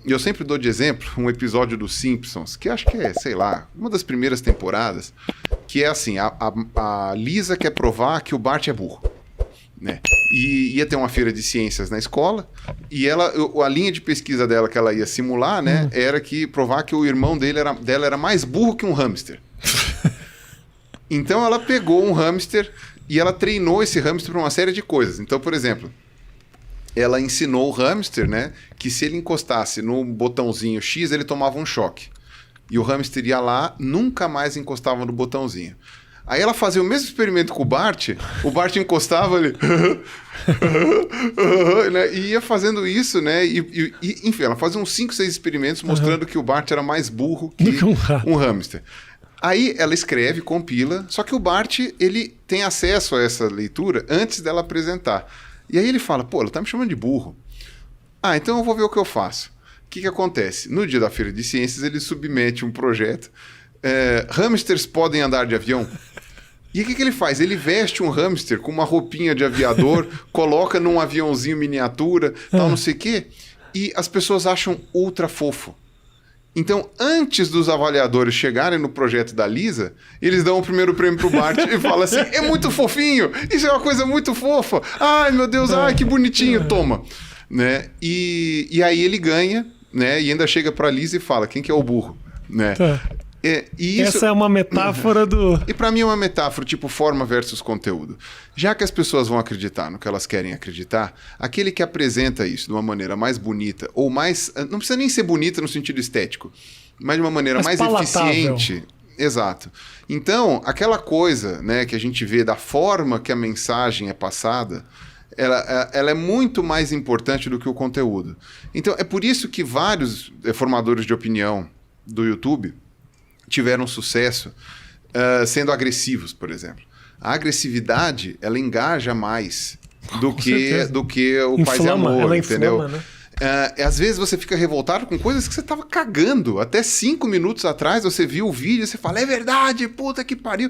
Eu sempre dou de exemplo um episódio dos Simpsons, que acho que é, sei lá, uma das primeiras temporadas, que é assim, a Lisa quer provar que o Bart é burro, né? E ia ter uma feira de ciências na escola, e a linha de pesquisa dela que ela ia simular, né, era que provar que o irmão dela era mais burro que um hamster. Então ela pegou um hamster e ela treinou esse hamster para uma série de coisas. Então, por exemplo, ela ensinou o hamster, né, que se ele encostasse no botãozinho X, ele tomava um choque. E o hamster ia lá, nunca mais encostava no botãozinho. Aí ela fazia o mesmo experimento com o Bart encostava ali, né, e ia fazendo isso, né, enfim, ela fazia uns 5, 6 experimentos mostrando que o Bart era mais burro que um hamster. Aí ela escreve, compila, só que o Bart, ele tem acesso a essa leitura antes dela apresentar. E aí ele fala, pô, ela tá me chamando de burro. Então eu vou ver o que eu faço. O que acontece? No dia da Feira de Ciências, ele submete um projeto. Hamsters podem andar de avião? E o que ele faz? Ele veste um hamster com uma roupinha de aviador, coloca num aviãozinho miniatura, tal, não sei o quê, e as pessoas acham ultra fofo. Então, antes dos avaliadores chegarem no projeto da Lisa, eles dão o primeiro prêmio pro Bart e falam assim, é muito fofinho, isso é uma coisa muito fofa, ai meu Deus, ai que bonitinho, toma. Né? E aí ele ganha, né? E ainda chega pra Lisa e fala, quem que é o burro? Né? E isso... Essa é uma metáfora do... E para mim é uma metáfora, tipo forma versus conteúdo. Já que as pessoas vão acreditar no que elas querem acreditar, aquele que apresenta isso de uma maneira mais bonita, ou mais... Não precisa nem ser bonita no sentido estético, mas de uma maneira mais eficiente. Exato. Então, aquela coisa, né, que a gente vê da forma que a mensagem é passada, ela é muito mais importante do que o conteúdo. Então, é por isso que vários formadores de opinião do YouTube tiveram sucesso sendo agressivos, por exemplo. A agressividade, ela engaja mais do que o paz e amor, ela entendeu? inflama, né? Às vezes você fica revoltado com coisas que você estava cagando. Até 5 minutos atrás você viu o vídeo e você fala, é verdade, puta que pariu.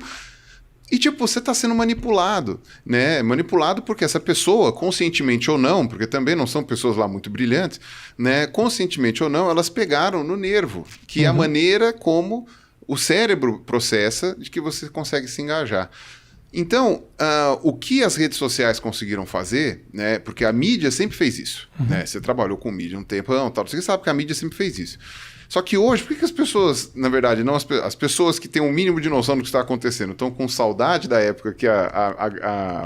E tipo, você está sendo manipulado, né? Manipulado porque essa pessoa, conscientemente ou não, porque também não são pessoas lá muito brilhantes, né? Conscientemente ou não, elas pegaram no nervo, que é a maneira como o cérebro processa de que você consegue se engajar. Então, o que as redes sociais conseguiram fazer, né? Porque a mídia sempre fez isso, né? Você trabalhou com mídia um tempão, tal, você sabe que a mídia sempre fez isso. Só que hoje, por que as pessoas, na verdade, não as pessoas que têm um mínimo de noção do que está acontecendo, estão com saudade da época que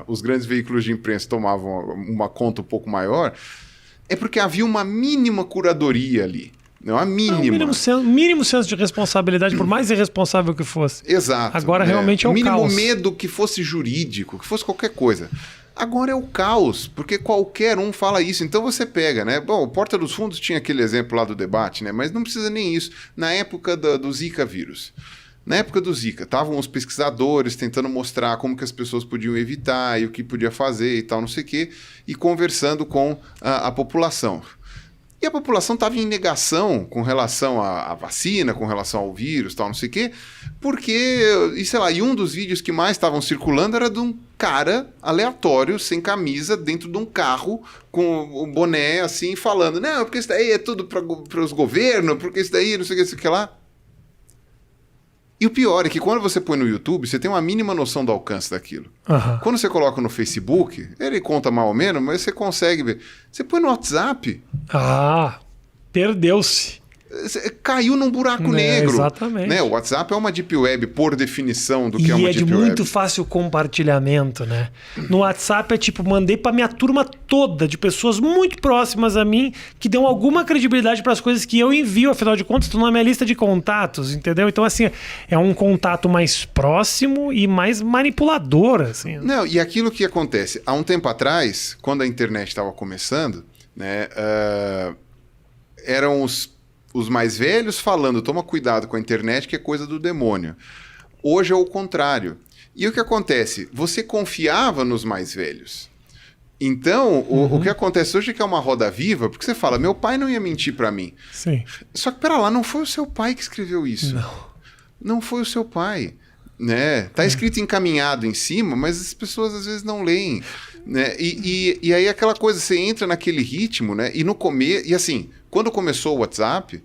os grandes veículos de imprensa tomavam uma conta um pouco maior, é porque havia uma mínima curadoria ali. Não, a mínima. Mínimo senso de responsabilidade, por mais irresponsável que fosse. Exato. Agora realmente é o mínimo caos. Medo que fosse jurídico, que fosse qualquer coisa. Agora é o caos, porque qualquer um fala isso. Então você pega, né? Bom, o Porta dos Fundos tinha aquele exemplo lá do debate, né? Mas não precisa nem isso. Na época do Zika vírus. Na época do Zika, estavam os pesquisadores tentando mostrar como que as pessoas podiam evitar e o que podia fazer e tal, não sei o quê, e conversando com a população. E a população estava em negação com relação à vacina, com relação ao vírus, tal, não sei o quê, porque, sei lá, e um dos vídeos que mais estavam circulando era de um cara aleatório, sem camisa, dentro de um carro, com o boné, assim, falando, não, porque isso daí é tudo para os governos, porque isso daí, não sei o que lá. E o pior é que quando você põe no YouTube, você tem uma mínima noção do alcance daquilo. Quando você coloca no Facebook, ele conta mal ou menos, mas você consegue ver. Você põe no WhatsApp... Perdeu-se. Caiu num buraco negro. Exatamente. Né? O WhatsApp é uma deep web, por definição do que é uma deep web. E é de muito fácil compartilhamento, né? No WhatsApp é tipo, mandei pra minha turma toda, de pessoas muito próximas a mim, que dão alguma credibilidade para as coisas que eu envio, afinal de contas, estão na minha lista de contatos, entendeu? Então, assim, é um contato mais próximo e mais manipulador, assim. Não, e aquilo que acontece, há um tempo atrás, quando a internet estava começando, né, eram os mais velhos falando, toma cuidado com a internet que é coisa do demônio. Hoje é o contrário. E o que acontece? Você confiava nos mais velhos. Então, o que acontece hoje é que é uma roda viva, porque você fala, meu pai não ia mentir para mim. Sim. Só que, pera lá, não foi o seu pai que escreveu isso. Não foi o seu pai. Né? Tá escrito encaminhado em cima, mas as pessoas às vezes não leem. Né? E aí aquela coisa, você entra naquele ritmo, né? E no começo, e assim, Quando começou o WhatsApp,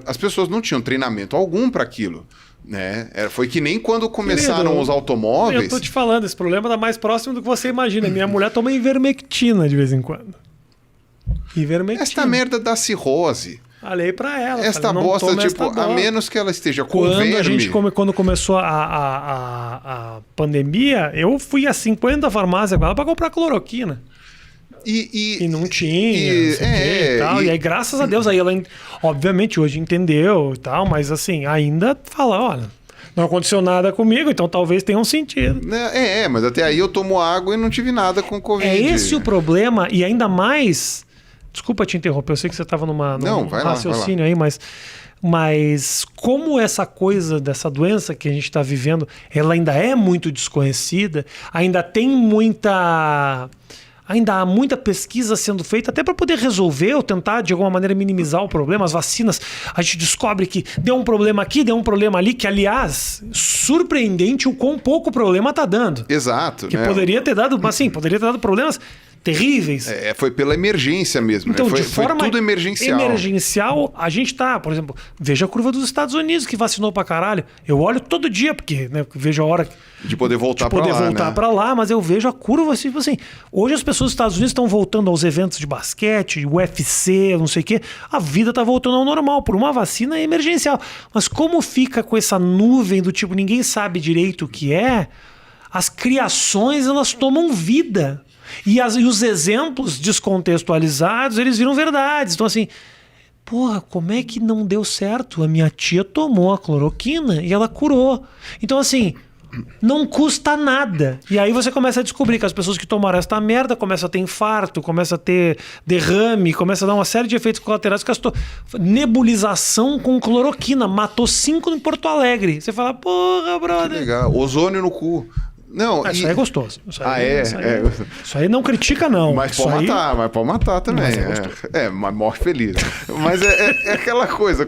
as pessoas não tinham treinamento algum para aquilo. Né? Foi que nem quando começaram os automóveis. Eu tô te falando, esse problema tá mais próximo do que você imagina. Minha mulher toma ivermectina de vez em quando. Ivermectina. Esta merda da cirrose. Falei pra ela. Esta bosta, tipo, a menos que ela esteja com verme. Quando começou a pandemia, eu fui a 50 farmácias com ela pra comprar cloroquina. E não tinha, e aí, graças a Deus, aí ela, obviamente, hoje entendeu e tal, mas assim, ainda fala, olha, não aconteceu nada comigo, então talvez tenha um sentido. Mas até aí eu tomo água e não tive nada com Covid. É esse o problema, e ainda mais... Desculpa te interromper, eu sei que você estava num raciocínio aí, mas como essa coisa dessa doença que a gente está vivendo, ela ainda é muito desconhecida, ainda há muita pesquisa sendo feita até para poder resolver ou tentar de alguma maneira minimizar o problema. As vacinas, a gente descobre que deu um problema aqui, deu um problema ali, que aliás, surpreendente o quão pouco problema está dando. Exato. Que poderia ter dado problemas terríveis. Foi pela emergência mesmo. Então, né? de forma foi tudo emergencial. A gente tá, por exemplo, veja a curva dos Estados Unidos, que vacinou pra caralho. Eu olho todo dia, porque vejo a hora de poder voltar pra lá, mas eu vejo a curva, tipo assim, hoje as pessoas dos Estados Unidos estão voltando aos eventos de basquete, UFC, não sei o quê, a vida tá voltando ao normal, por uma vacina emergencial. Mas como fica com essa nuvem do tipo, ninguém sabe direito o que é, as criações, elas tomam vida. E os exemplos descontextualizados, eles viram verdades. Então assim, porra, como é que não deu certo? A minha tia tomou a cloroquina e ela curou. Então assim, não custa nada. E aí você começa a descobrir que as pessoas que tomaram esta merda começam a ter infarto, começam a ter derrame, começam a dar uma série de efeitos colaterais. Nebulização com cloroquina. Matou 5 em Porto Alegre. Você fala, porra, brother. Que legal. Ozônio no cu. Não, isso aí é gostoso. Isso aí não critica, não. Mas pode matar também. Mas morre feliz. Mas é aquela coisa.